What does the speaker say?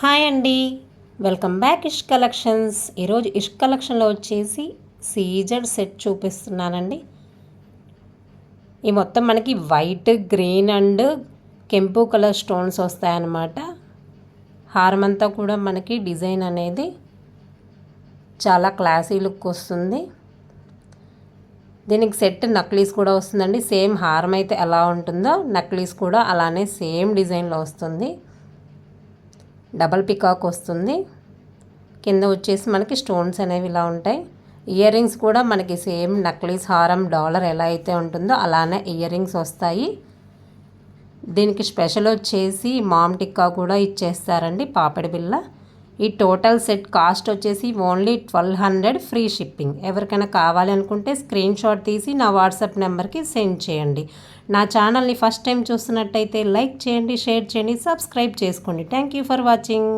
Hi అండి, welcome back ఇష్ collections. ఈరోజు ఇష్ కలెక్షన్లో వచ్చేసి సీజెడ్ సెట్ చూపిస్తున్నానండి. ఈ మొత్తం మనకి వైట్, గ్రీన్ అండ్ కెంపు కలర్ స్టోన్స్ వస్తాయన్నమాట. హారం అంతా కూడా మనకి డిజైన్ అనేది చాలా క్లాసీ లుక్ వస్తుంది. దీనికి సెట్ నక్లీస్ కూడా వస్తుందండి. సేమ్ హారం అయితే ఎలా ఉంటుందో నక్లీస్ కూడా అలానే సేమ్ డిజైన్లో వస్తుంది. డబల్ పికాక్ వస్తుంది. కింద వచ్చేసి మనకి స్టోన్స్ అనేవి ఇలా ఉంటాయి. ఇయర్ రింగ్స్ కూడా మనకి సేమ్ నక్లీస్, హారం, డాలర్ ఎలా అయితే ఉంటుందో అలానే ఇయర్ రింగ్స్ వస్తాయి. దీనికి స్పెషల్ వచ్చేసి మామ్ టిక్కా కూడా ఇచ్చేస్తారండి, పాపిడి బిళ్ళ. ఈ టోటల్ సెట్ కాస్ట్ వచ్చేసి ఓన్లీ 1200 ఫ్రీ షిప్పింగ్. ఎవరికైనా కావాలి అనుకుంటే స్క్రీన్ షాట్ తీసి నా వాట్సాప్ నెంబర్కి సెండ్ చేయండి. నా ఛానల్ని ఫస్ట్ టైం చూస్తున్నట్టయితే లైక్ చేయండి, షేర్ చేయండి, సబ్స్క్రైబ్ చేసుకోండి. Thank you for watching.